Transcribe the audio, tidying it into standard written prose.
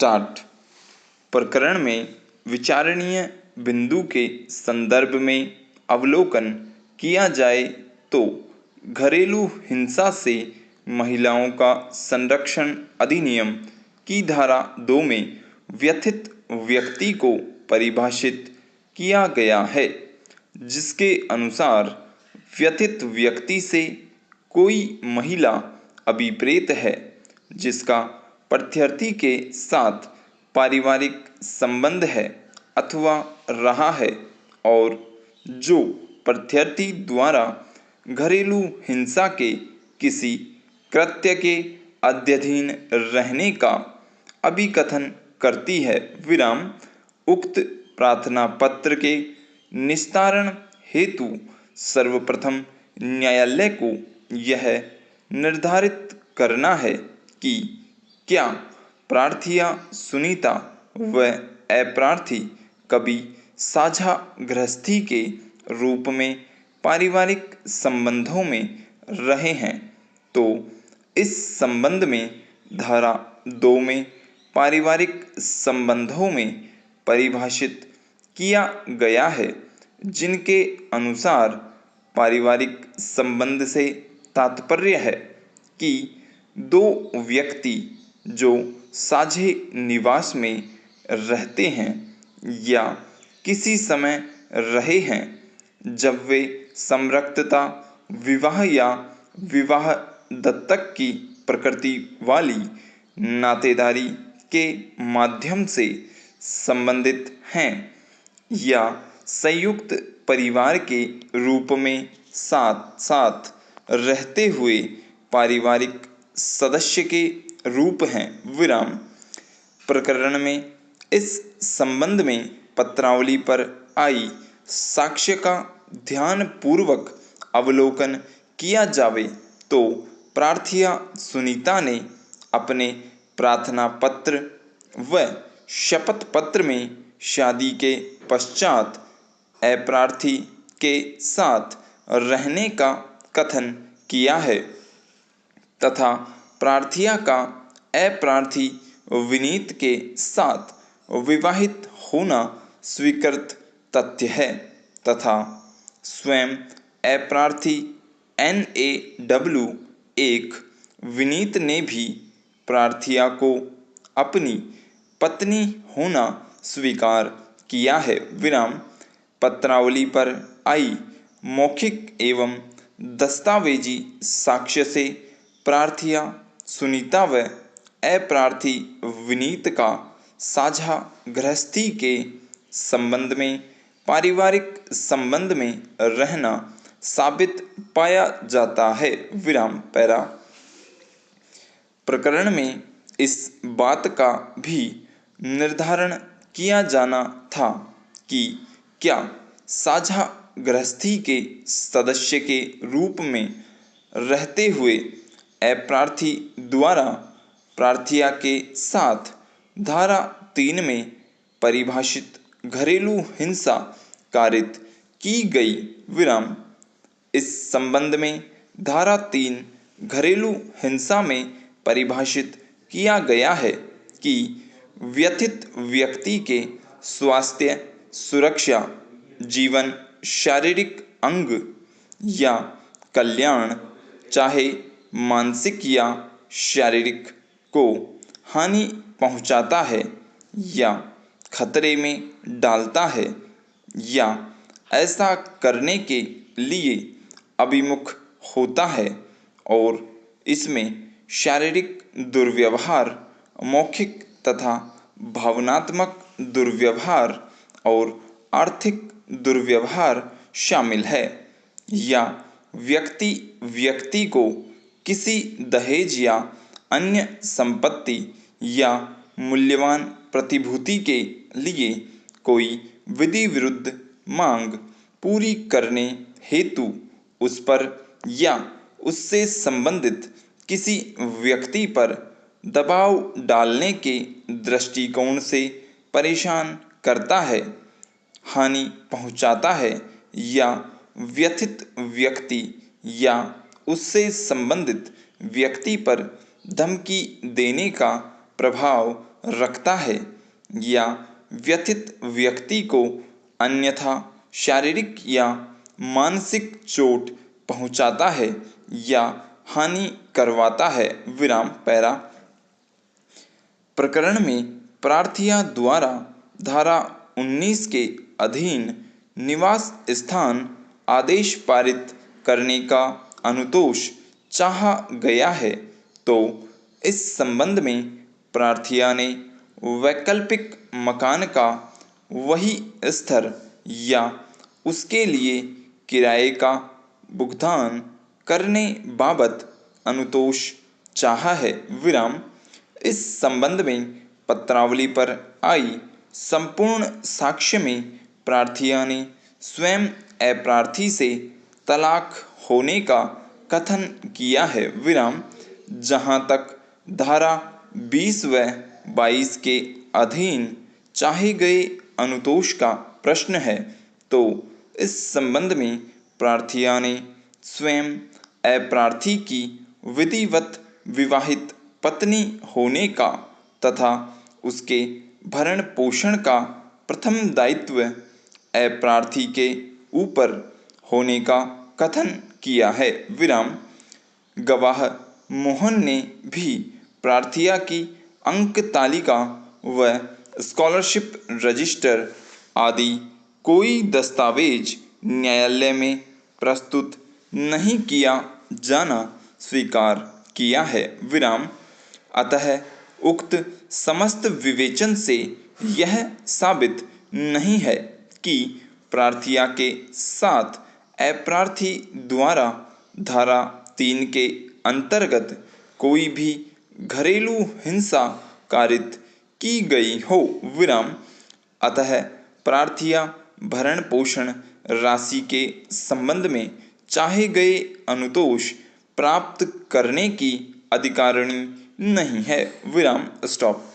Start. प्रकरण में विचारणीय बिंदु के संदर्भ में अवलोकन किया जाए तो घरेलू हिंसा से महिलाओं का संरक्षण अधिनियम की धारा 2 में व्यथित व्यक्ति को परिभाषित किया गया है, जिसके अनुसार व्यथित व्यक्ति से कोई महिला अभिप्रेत है जिसका प्रत्यर्थी के साथ पारिवारिक संबंध है अथवा रहा है और जो प्रत्यर्थी द्वारा घरेलू हिंसा के किसी कृत्य के अधीन रहने का अभिकथन करती है। उक्त प्रार्थना पत्र के निस्तारण हेतु सर्वप्रथम न्यायालय को यह निर्धारित करना है कि क्या प्रार्थिया सुनीता व अप्रार्थी कभी साझा गृहस्थी के रूप में पारिवारिक संबंधों में रहे हैं, तो इस संबंध में धारा 2 में पारिवारिक संबंधों में परिभाषित किया गया है, जिनके अनुसार पारिवारिक संबंध से तात्पर्य है कि दो व्यक्ति जो साझे निवास में रहते हैं या किसी समय रहे हैं, जब वे संपृक्तता, विवाह या विवाह दत्तक की प्रकृति वाली नातेदारी के माध्यम से संबंधित हैं या संयुक्त परिवार के रूप में साथ साथ रहते हुए पारिवारिक सदस्य के रूप हैं। प्रकरण में इस संबंध में पत्रावली पर आई साक्ष्य का ध्यानपूर्वक अवलोकन किया जावे तो प्रार्थिया सुनीता ने अपने प्रार्थना पत्र व शपथ पत्र में शादी के पश्चात अप्रार्थी के साथ रहने का कथन किया है तथा प्रार्थिया का अप्रार्थी विनीत के साथ विवाहित होना स्वीकृत तथ्य है तथा स्वयं अप्रार्थी NAW एक विनीत ने भी प्रार्थिया को अपनी पत्नी होना स्वीकार किया है। पत्रावली पर आई मौखिक एवं दस्तावेजी साक्ष्य से प्रार्थिया सुनीता व अप्रार्थी विनीत का साझा गृहस्थी के संबंध में पारिवारिक संबंध में रहना साबित पाया जाता है। पैरा। प्रकरण में इस बात का भी निर्धारण किया जाना था कि क्या साझा गृहस्थी के सदस्य के रूप में रहते हुए अप्रार्थी द्वारा प्रार्थिया के साथ धारा 3 में परिभाषित घरेलू हिंसा कारित की गई। इस संबंध में धारा 3 घरेलू हिंसा में परिभाषित किया गया है कि व्यथित व्यक्ति के स्वास्थ्य, सुरक्षा, जीवन, शारीरिक अंग या कल्याण चाहे मानसिक या शारीरिक को हानि पहुंचाता है या खतरे में डालता है या ऐसा करने के लिए अभिमुख होता है और इसमें शारीरिक दुर्व्यवहार, मौखिक तथा भावनात्मक दुर्व्यवहार और आर्थिक दुर्व्यवहार शामिल है या व्यक्ति को किसी दहेज या अन्य संपत्ति या मूल्यवान प्रतिभूति के लिए कोई विधि विरुद्ध मांग पूरी करने हेतु उस पर या उससे संबंधित किसी व्यक्ति पर दबाव डालने के दृष्टिकोण से परेशान करता है, हानि पहुंचाता है या व्यथित व्यक्ति या उससे संबंधित व्यक्ति पर धमकी देने का प्रभाव रखता है या व्यथित व्यक्ति को अन्यथा शारीरिक या मानसिक चोट पहुंचाता है या हानि करवाता है। विराम पैरा प्रकरण में प्रार्थिया द्वारा धारा 19 के अधीन निवास स्थान आदेश पारित करने का अनुतोष चाहा गया है, तो इस संबंध में प्रार्थिया ने वैकल्पिक मकान का वही स्तर या उसके लिए किराए का भुगतान करने बाबत अनुतोष चाहा है। विराम इस संबंध में पत्रावली पर आई संपूर्ण साक्ष्य में प्रार्थिया ने स्वयं अप्रार्थी से तलाक होने का कथन किया है। विराम जहाँ तक धारा 20 व 22 के अधीन चाहे गए अनुतोष का प्रश्न है, तो इस संबंध में प्रार्थिया ने स्वयं अप्रार्थी की विधिवत विवाहित पत्नी होने का तथा उसके भरण पोषण का प्रथम दायित्व अप्रार्थी के ऊपर होने का कथन किया है। विराम गवाह मोहन ने भी प्रार्थिया की अंक तालिका व स्कॉलरशिप रजिस्टर आदि कोई दस्तावेज न्यायालय में प्रस्तुत नहीं किया जाना स्वीकार किया है। विराम अतः उक्त समस्त विवेचन से यह साबित नहीं है कि प्रार्थिया के साथ अप्रार्थी द्वारा धारा 3 के अंतर्गत कोई भी घरेलू हिंसा कारित की गई हो। विराम अतः प्रार्थिया भरण पोषण राशि के संबंध में चाहे गए अनुतोष प्राप्त करने की अधिकारिणी नहीं है। विराम स्टॉप।